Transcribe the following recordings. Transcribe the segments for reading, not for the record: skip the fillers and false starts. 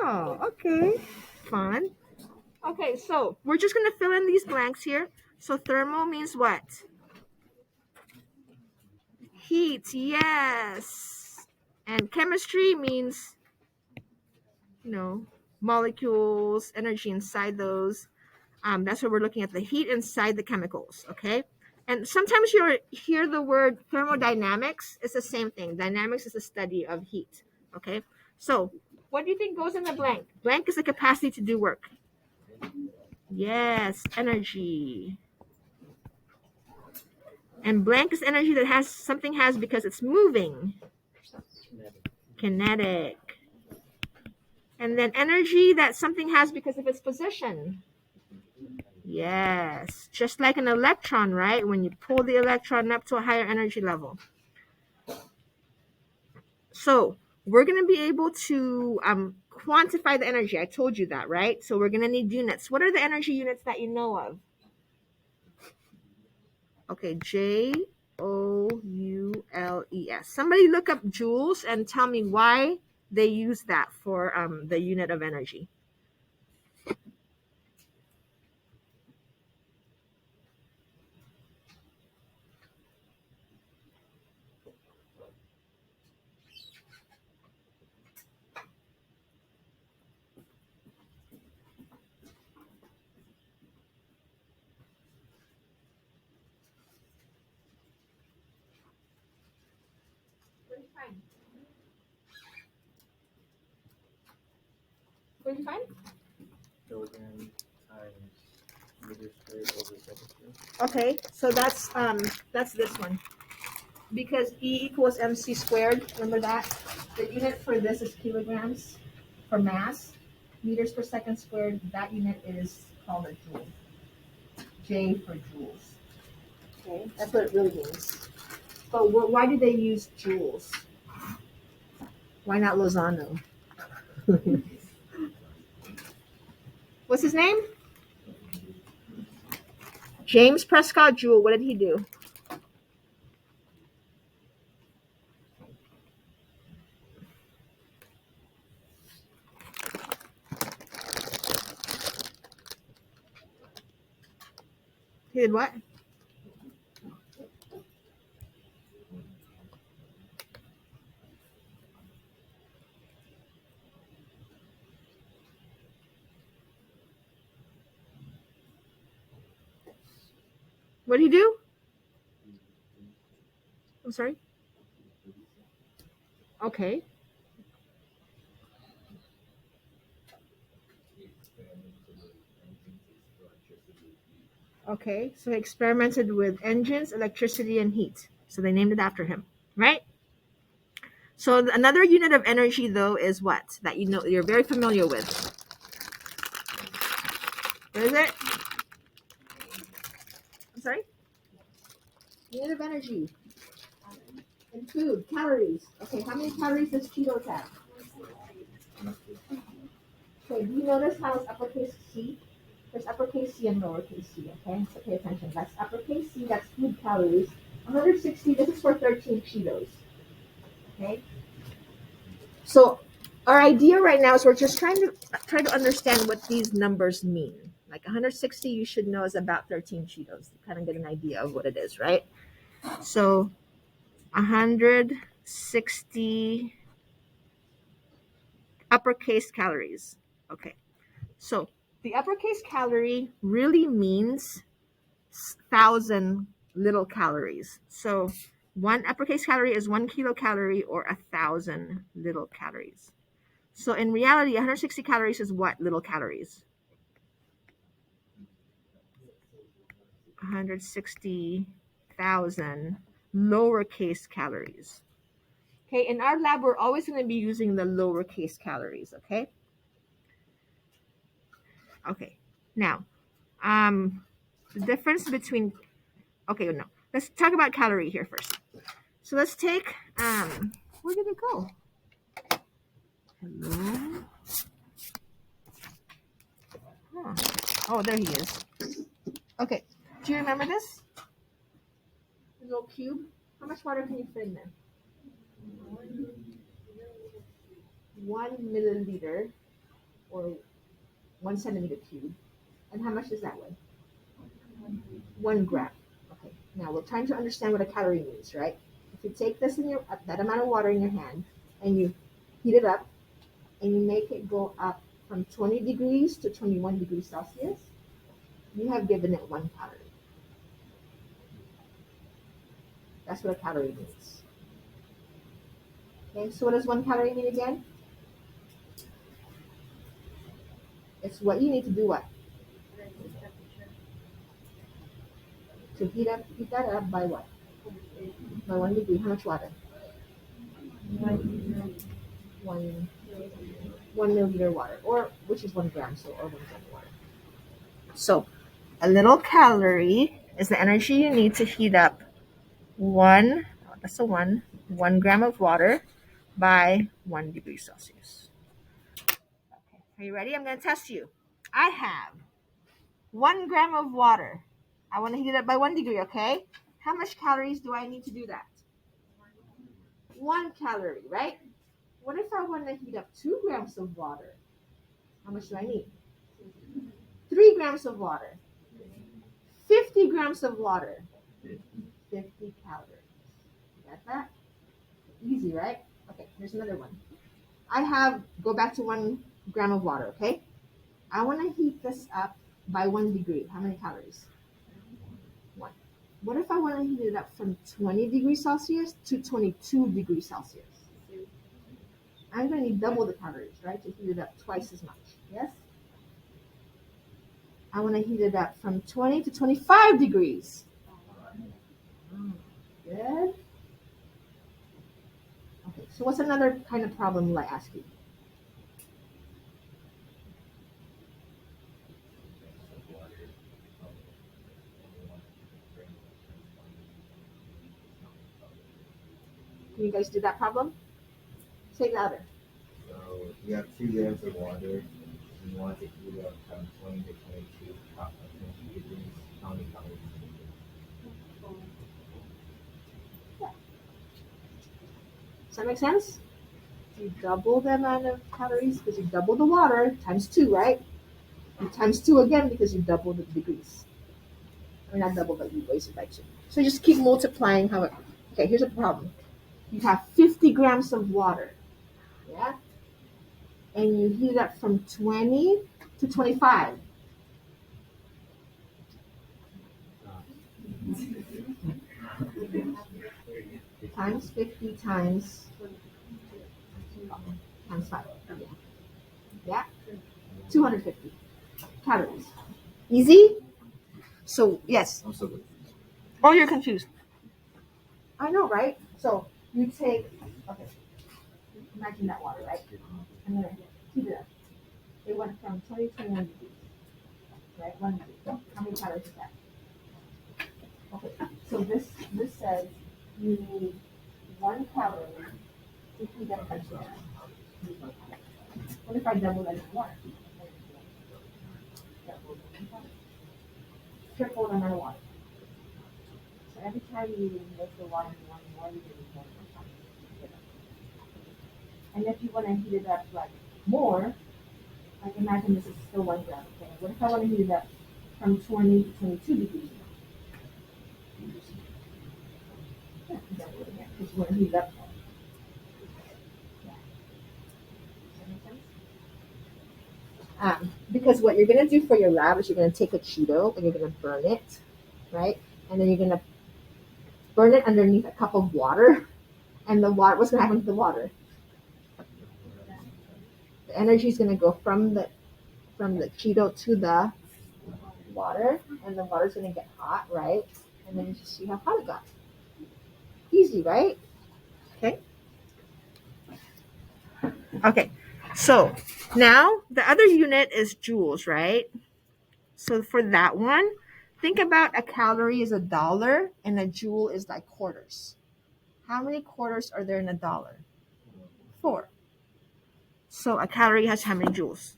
Oh, okay. Fun. Okay, so we're just going to fill in these blanks here. So thermo means what? Heat, yes. And chemistry means, molecules, energy inside those. That's what we're looking at, the heat inside the chemicals, okay? And sometimes you hear the word thermodynamics. It's the same thing. Dynamics is the study of heat, okay? So what do you think goes in the blank? Blank is the capacity to do work. Yes, energy. And blank is energy that something has because it's moving. Kinetic. And then energy that something has because of its position. Yes, just like an electron, right? When you pull the electron up to a higher energy level. So we're going to be able to quantify the energy. I told you that, right? So we're going to need units. What are the energy units that you know of? Okay, Joules. Somebody look up joules and tell me why they use that for the unit of energy. What did you find? Kilogram times meter squared over second squared. Okay, so that's this one. Because E equals mc squared, remember that? The unit for this is kilograms for mass. Meters per second squared, that unit is called a joule. J for joules. Okay, that's what it really means. But why do they use joules? Why not Lozano? What's his name? James Prescott Joule. What did he do? He did what? What did he do? I'm sorry. Okay. Okay, so he experimented with engines, electricity, and heat. So they named it after him, right? So another unit of energy, though, is what? That you're very familiar with. What is it? I'm sorry? Unit of energy. In food, calories. Okay, how many calories does Cheetos have? Okay, do you notice how it's uppercase C? There's uppercase C and lowercase c, okay? So pay attention. That's uppercase C, that's food calories. 160, this is for 13 Cheetos. Okay? So our idea right now is we're just try to understand what these numbers mean. Like 160, you should know is about 13 Cheetos. You kind of get an idea of what it is, right? So 160 uppercase calories. Okay. So the uppercase calorie really means 1,000 little calories. So one uppercase calorie is 1 kilocalorie or 1,000 little calories. So in reality, 160 calories is what little calories? 160,000 lowercase calories. Okay, in our lab, we're always going to be using the lowercase calories, okay? Okay, now, the difference between, okay, no, let's talk about calorie here first. So let's take, where did it go? Hello? Huh. Oh, there he is. Okay, do you remember this? The little cube? How much water can you fit in there? 1 milliliter. or 1 centimeter cube. And how much does that weigh? 1 gram. Okay, now we're trying to understand what a calorie means, right? If you take this in your that amount of water in your hand and you heat it up and you make it go up from 20 degrees to 21 degrees Celsius, you have given it 1 calorie. That's what a calorie means. Okay, so what does 1 calorie mean again? It's what you need to do what? To heat that up by what? By 1 degree. How much water? One 1 milliliter water, or which is 1 gram, so or 1 gram of water. So a little calorie is the energy you need to heat up that's a 1 gram of water by 1 degree Celsius. Okay, are you ready? I'm going to test you. I have 1 gram of water. I want to heat it up by 1 degree, okay? How much calories do I need to do that? 1 calorie, right? What if I want to heat up 2 grams of water? How much do I need? 3 grams of water. 50 grams of water. 50 calories. Got that? Easy, right? Okay, here's another one. Go back to 1 gram of water, okay? I want to heat this up by 1 degree. How many calories? 1. What if I want to heat it up from 20 degrees Celsius to 22 degrees Celsius? I'm going to need double the calories, right, to heat it up twice as much. Yes? I want to heat it up from 20 to 25 degrees. Good. Okay, so what's another kind of problem will I ask you? Can you guys do that problem? Say it louder. So you have 2 grams of water. You want to heat up from 20 to 22 degrees. How many calories? Does that make sense? You double the amount of calories because you double the water times 2, right? And times 2 again because you double the degrees. Or not double, but you raise it by 2. So just keep multiplying how it. Okay, here's a problem. You have 50 grams of water, yeah? And you heat it up from 20 to 25. Times 50 times 5. Yeah? 250 calories. Easy? So, yes. I'm so good. Oh, you're confused. I know, right? So, you take, okay, imagine that water, right? I'm going to heat it up. It went from 20 to 21 degrees, right? 1 degree. How many calories is that? Okay, so this says you need 1 calorie to heat up that water. What if I double that in water? Triple the amount of water. So every time you make the water more, you're going to get more. And if you want to heat it up like more, like imagine this is still 1 gram. Okay, what if I want to heat it up from 20 to 22 degrees? Yeah, double it again because you want to heat it up more. Yeah. Does that make sense? Because what you're going to do for your lab is you're going to take a Cheeto and you're going to burn it, right? And then you're going to burn it underneath a cup of water. And the water, what's going to happen to the water? The energy is going to go from the Cheeto to the water, and the water's going to get hot, right? And then you just see how hot it got. Easy, right? Okay. Okay. So now the other unit is joules, right? So for that one, think about a calorie is $1 and a joule is like quarters. How many quarters are there in $1? 4. So a calorie has how many joules?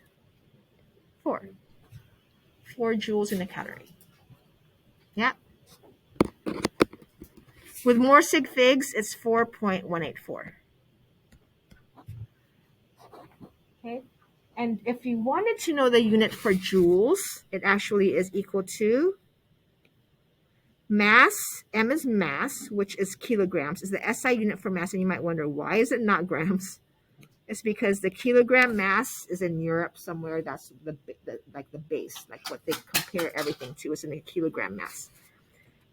4. 4 joules in a calorie. Yeah. With more sig figs, it's 4.184. Okay. And if you wanted to know the unit for joules, it actually is equal to mass. M is mass, which is kilograms, is the SI unit for mass. And you might wonder, why is it not grams? It's because the kilogram mass is in Europe somewhere. That's the base, like what they compare everything to is in a kilogram mass.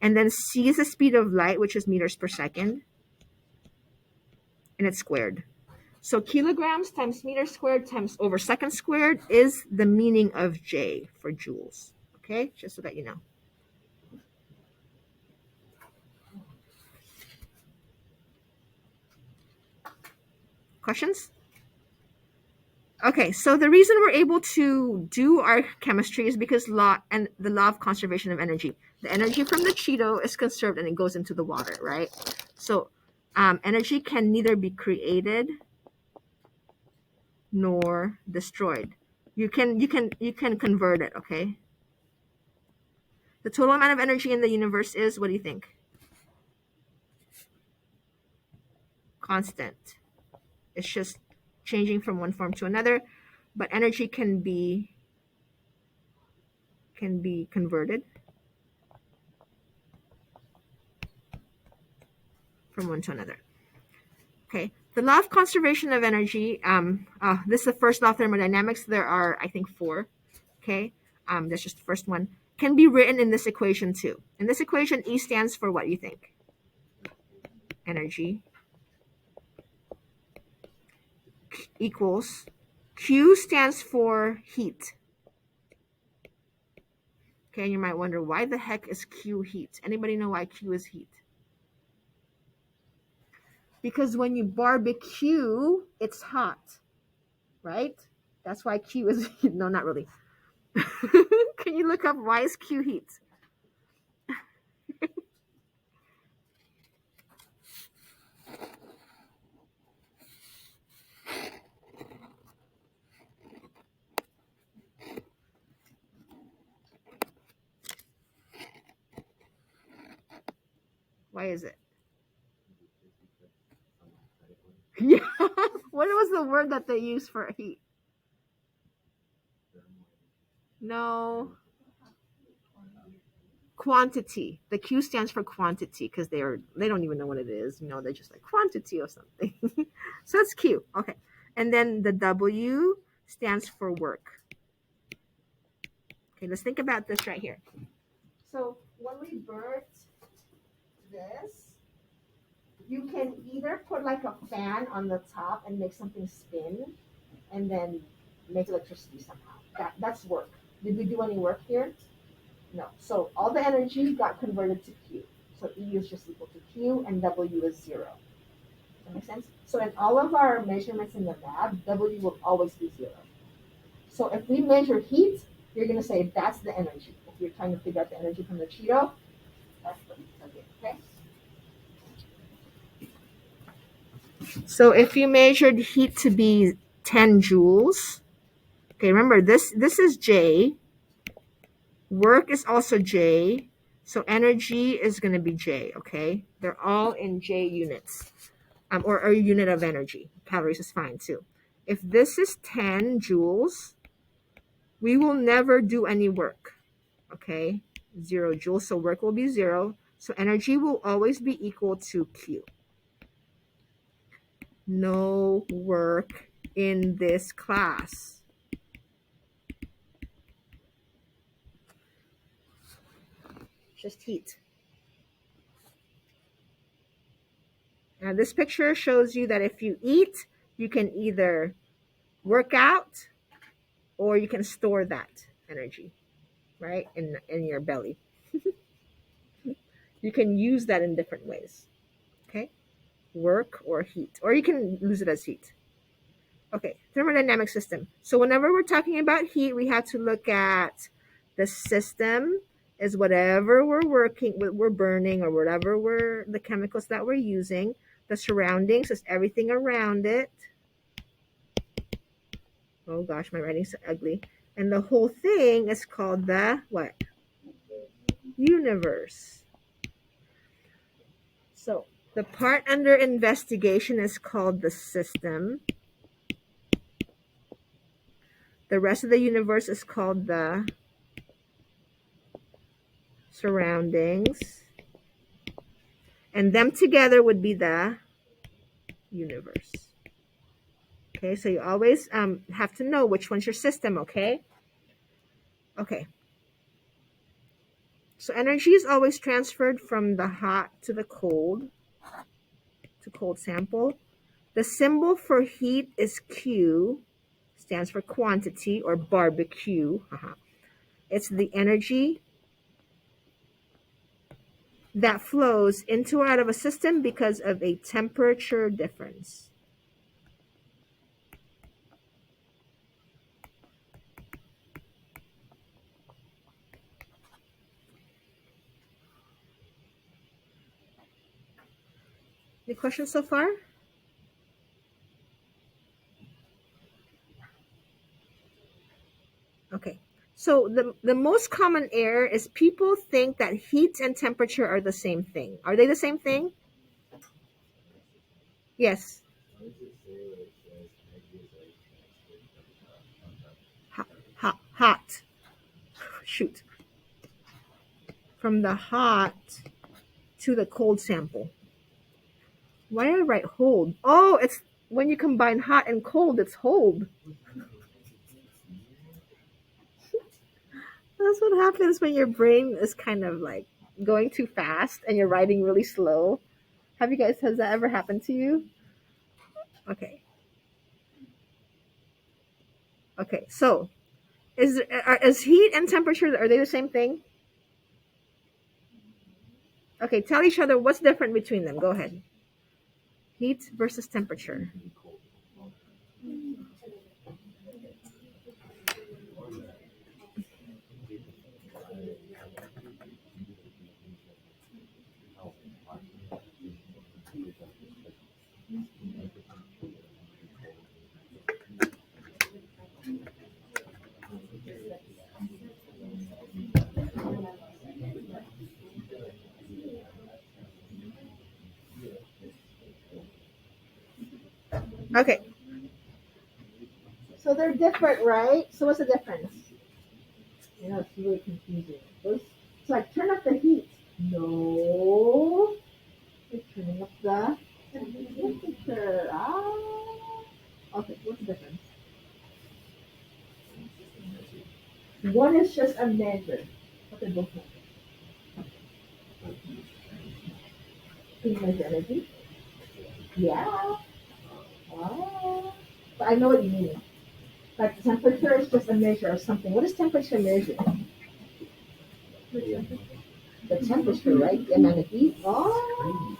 And then c is the speed of light, which is meters per second, and it's squared. So kilograms times meters squared times over seconds squared is the meaning of J for joules. Okay, just so that you know. Questions? Okay, so the reason we're able to do our chemistry is because the law of conservation of energy. The energy from the Cheeto is conserved and it goes into the water, right? So energy can neither be created nor destroyed. You can convert it, okay? The total amount of energy in the universe is, what do you think? Constant. It's just changing from one form to another, but energy can be converted from one to another. Okay. The law of conservation of energy. This is the first law of thermodynamics. There are, I think, 4. Okay. That's just the first one. Can be written in this equation too. In this equation, E stands for what you think? Energy equals Q stands for heat. Okay, and you might wonder, why the heck is Q heat? Anybody know why Q is heat? Because when you barbecue, it's hot, right? That's why Q is heat. No, not really. Can you look up why is Q heat? Why is it? Yeah. What was the word that they use for heat? No. Quantity. The Q stands for quantity because they don't even know what it is. They're just like quantity or something. So it's Q. Okay. And then the W stands for work. Okay, let's think about this right here. So when we burnt this, you can either put like a fan on the top and make something spin and then make electricity somehow. That's work. Did we do any work here? No. So all the energy got converted to Q. So E is just equal to Q and W is 0. Does that make sense? So in all of our measurements in the lab, W will always be 0. So if we measure heat, you're going to say that's the energy. If you're trying to figure out the energy from the Cheeto, that's the energy, okay? So if you measured heat to be 10 joules, okay, remember this is J, work is also J, so energy is going to be J, okay? They're all in J units, or a unit of energy. Calories is fine too. If this is 10 joules, we will never do any work, okay? 0 joules, so work will be 0. So energy will always be equal to Q. No work in this class. Just heat. Now this picture shows you that if you eat, you can either work out or you can store that energy, right, in your belly. You can use that in different ways, okay? Work or heat, or you can lose it as heat. Okay, thermodynamic system. So whenever we're talking about heat, we have to look at the system is whatever we're burning or whatever the chemicals that we're using. The surroundings is everything around it. Oh gosh, my writing's so ugly. And the whole thing is called the what? Universe. So the part under investigation is called the system. The rest of the universe is called the surroundings. And them together would be the universe. Okay, so you always have to know which one's your system, okay? Okay. So energy is always transferred from the hot to the cold, to cold sample. The symbol for heat is Q, stands for quantity or barbecue. It's the energy that flows into or out of a system because of a temperature difference. Any questions so far? Okay. So the most common error is people think that heat and temperature are the same thing. Are they the same thing? Yes. What does it say where it says energy is like transferred Hot. Hot. Shoot. From the hot to the cold sample. Why did I write hold? Oh, it's when you combine hot and cold, it's hold. That's what happens when your brain is kind of like going too fast and you're writing really slow. Has that ever happened to you? Okay. Okay. So, is heat and temperature, are they the same thing? Okay, tell each other what's different between them. Go ahead. Heat versus temperature. Okay. So they're different, right? So what's the difference? Yeah, it's really confusing. So I turn up the heat. No. You're turning up the temperature. Okay, what's the difference? One is just a measure. What they both measure. Can you measure energy? Yeah. Oh. But I know what you mean. Like temperature is just a measure of something. What does temperature measure? The temperature, right? The amount of heat. Oh.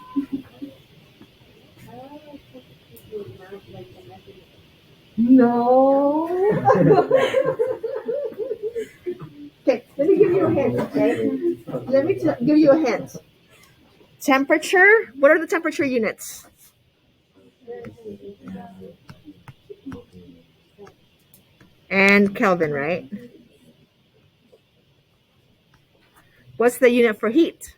No. Okay, let me give you a hint, okay? Give you a hint. Temperature, what are the temperature units? And Kelvin, right? What's the unit for heat?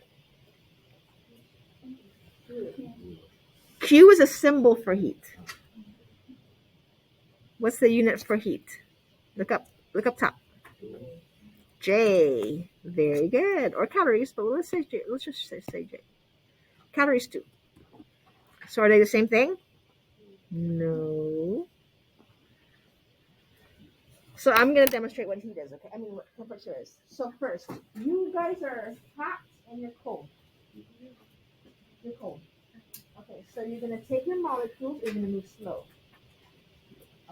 Q is a symbol for heat. What's the unit for heat? Look up top. J. Very good. Or calories, but let's say J. Let's just say J. Calories too. So are they the same thing? No. So I'm gonna demonstrate what heat is, okay? I mean what temperature is. So first, you guys are hot and you're cold. You're cold. Okay, so you're gonna take your molecules, you're gonna move slow.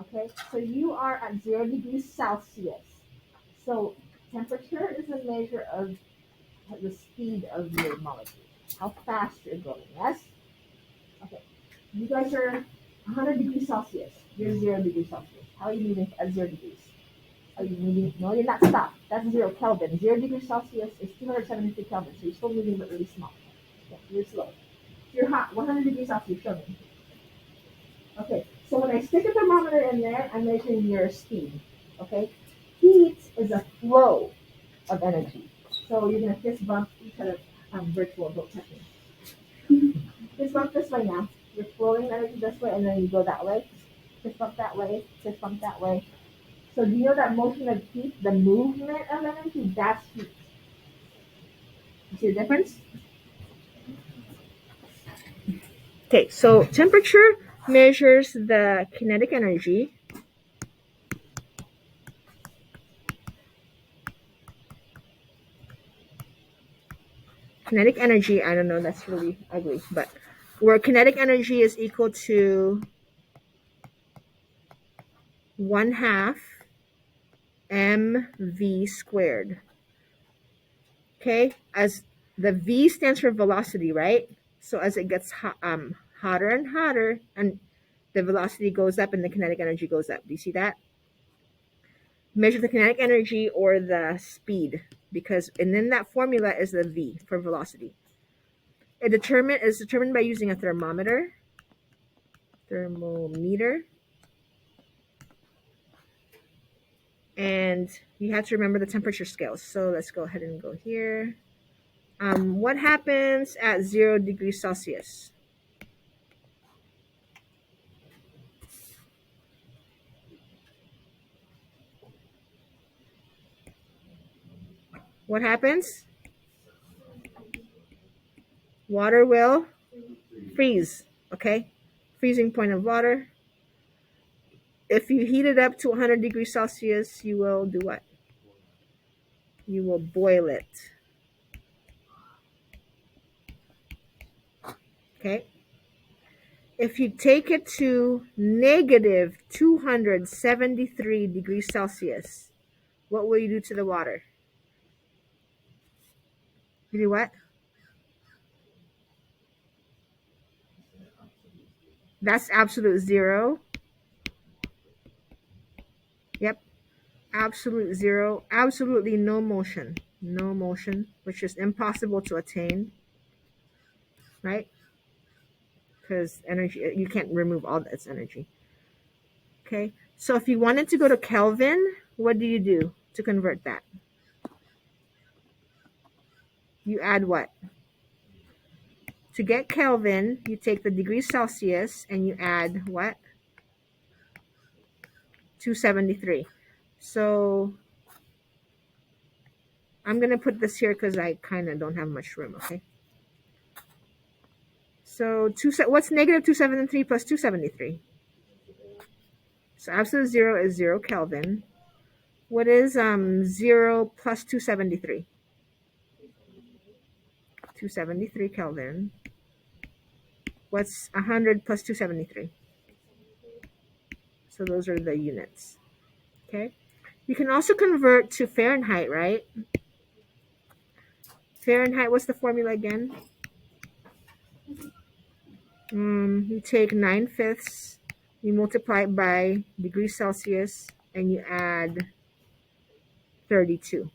Okay, so you are at 0 degrees Celsius. So temperature is a measure of the speed of your molecule, how fast you're going, yes? Okay, you guys are 100 degrees Celsius. You're 0 degrees Celsius. How are you moving at 0 degrees? Are you moving? No, you're not stopped. That's 0 Kelvin. 0 degrees Celsius is 273 Kelvin, so you're still moving but really small. Okay, you're slow. You're hot, 100 degrees Celsius, show me. Okay, so when I stick a thermometer in there, I'm measuring your speed. Okay, heat is a flow of energy. So you're gonna fist bump each other. Virtual, don't touch me. Fist bump this way now. You're flowing energy this way, and then you go that way. Fist bump that way. Fist bump that way. So do you know that motion of heat, the movement of energy, that's heat. You see the difference? Okay, so temperature measures the kinetic energy. Kinetic energy, I don't know, that's really ugly, but where kinetic energy is equal to 1/2 mv squared. Okay, as the V stands for velocity, right? So as it gets hotter and hotter, and the velocity goes up and the kinetic energy goes up. Do you see that? Measure the kinetic energy or the speed, because and then that formula is the V for velocity. It is determined by using a thermometer, and you have to remember the temperature scales. So let's go ahead and go here. What happens at 0 degrees Celsius? What happens? Water will freeze, okay? Freezing point of water. If you heat it up to 100 degrees Celsius, you will do what? You will boil it, okay? If you take it to negative 273 degrees Celsius, what will you do to the water? You do what? That's absolute zero. Yep. Absolute zero. Absolutely no motion. No motion, which is impossible to attain, right? Because energy, you can't remove all its energy. Okay. So if you wanted to go to Kelvin, what do you do to convert that? You add what? To get Kelvin, you take the degrees Celsius and you add what? 273. So I'm going to put this here because I kind of don't have much room, okay? So what's negative 273 plus 273? So absolute zero is 0 Kelvin. What is 0 plus 273? 273 Kelvin. What's 100 plus 273? So those are the units. Okay. You can also convert to Fahrenheit, right? Fahrenheit, what's the formula again? You take 9/5, you multiply it by degrees Celsius, and you add 32.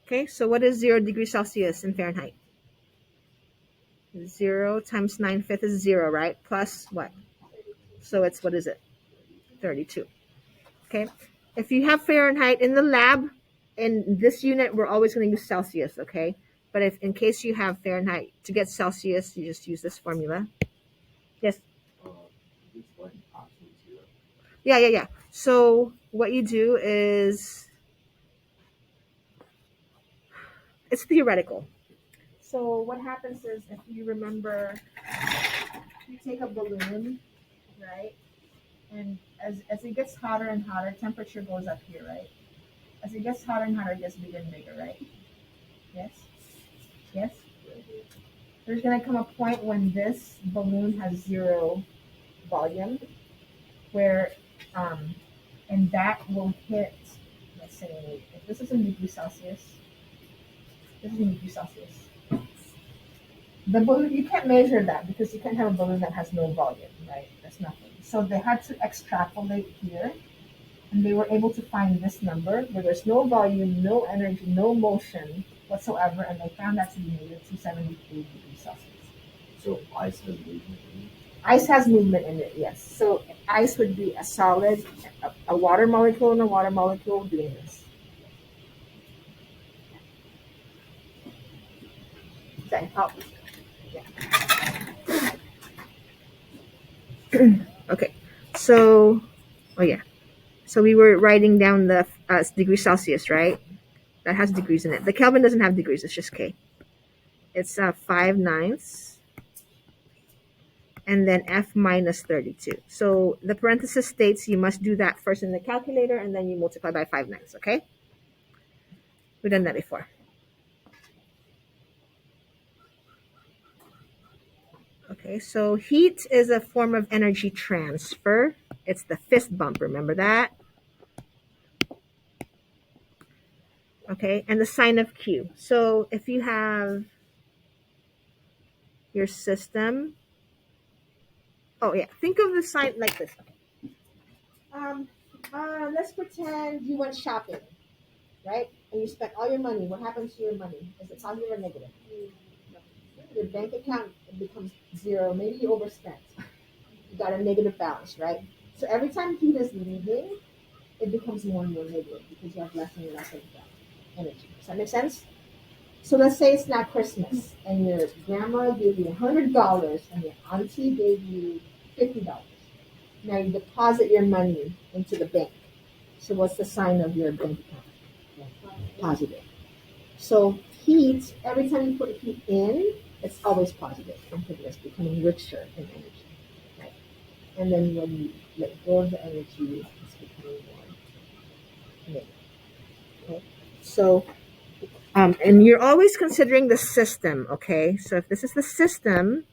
Okay, so what is 0 degrees Celsius in Fahrenheit? 0 times 9/5 is 0, right? Plus what? So it's, what is it? 32. Okay. If you have Fahrenheit in the lab, in this unit, we're always going to use Celsius, okay? But if in case you have Fahrenheit, to get Celsius, you just use this formula. Yes. Yeah. So what you do is, it's theoretical. So what happens is, if you remember, you take a balloon, right? And as it gets hotter and hotter, temperature goes up here, right? As it gets hotter and hotter, it gets bigger and bigger, right? Yes? Yes? There's going to come a point when this balloon has 0 volume, where, and that will hit, let's say, if this is in degrees Celsius, this is in degrees Celsius. The balloon, you can't measure that because you can't have a balloon that has no volume, right? That's nothing. So they had to extrapolate here, and they were able to find this number where there's no volume, no energy, no motion whatsoever, and they found that to be negative 273 degrees Celsius. So ice has movement in it? Ice has movement in it, yes. So ice would be a solid, a water molecule and a water molecule doing this. Okay. Oh. Yeah. Okay. So Oh yeah. So we were writing down the degrees Celsius, right? That has degrees in it. The Kelvin doesn't have degrees. It's just K. It's 5/9, and then F minus 32. So the parenthesis states you must do that first in the calculator, and then you multiply by 5/9. Okay? We've done that before. Okay, so heat is a form of energy transfer. It's the fist bump, remember that? Okay, and the sign of Q. So if you have your system, oh yeah, think of the sign like this. Um, let's pretend you went shopping, right? And you spent all your money. What happens to your money? Is it positive or negative? Your bank account becomes zero. Maybe you overspent. You got a negative balance, right? So every time heat is leaving, it becomes more and more negative because you have less and less of that energy. Does that make sense? So let's say it's now Christmas and your grandma gave you $100 and your auntie gave you $50. Now you deposit your money into the bank. So what's the sign of your bank account? Positive. So heat, every time you put heat in, it's always positive. Think of it as becoming richer in energy. Right? And then when you let go of the energy, it's becoming more negative. Okay? So and you're always considering the system, okay? So if this is the system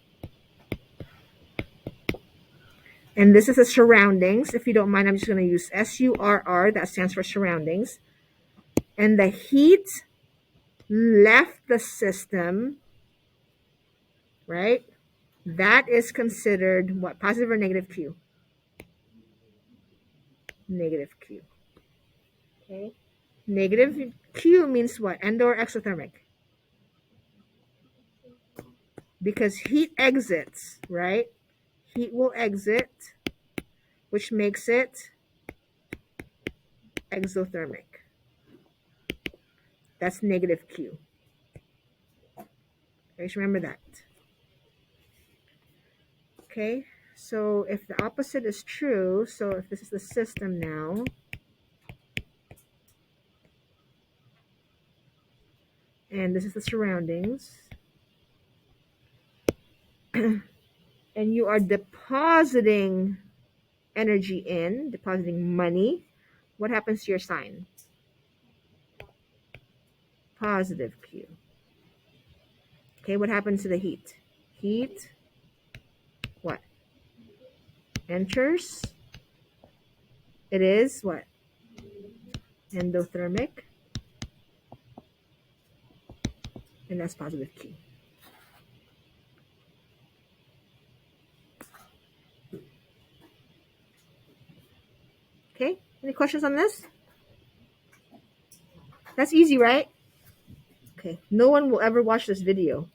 and this is the surroundings, if you don't mind, I'm just going to use SURR, that stands for surroundings. And the heat left the system, right? That is considered what? Positive or negative Q? Negative Q. Okay. Negative Q means what? Endo or exothermic? Because heat exits, right? Heat will exit, which makes it exothermic. That's negative Q. Okay, just remember that. Okay, so if the opposite is true, so if this is the system now, and this is the surroundings, and you are depositing energy in, depositing money, what happens to your sign? Positive Q. Okay, what happens to the heat? Heat, what? Enters. It is what? Endothermic. And that's positive Q. Okay, any questions on this? That's easy, right? Okay, no one will ever watch this video.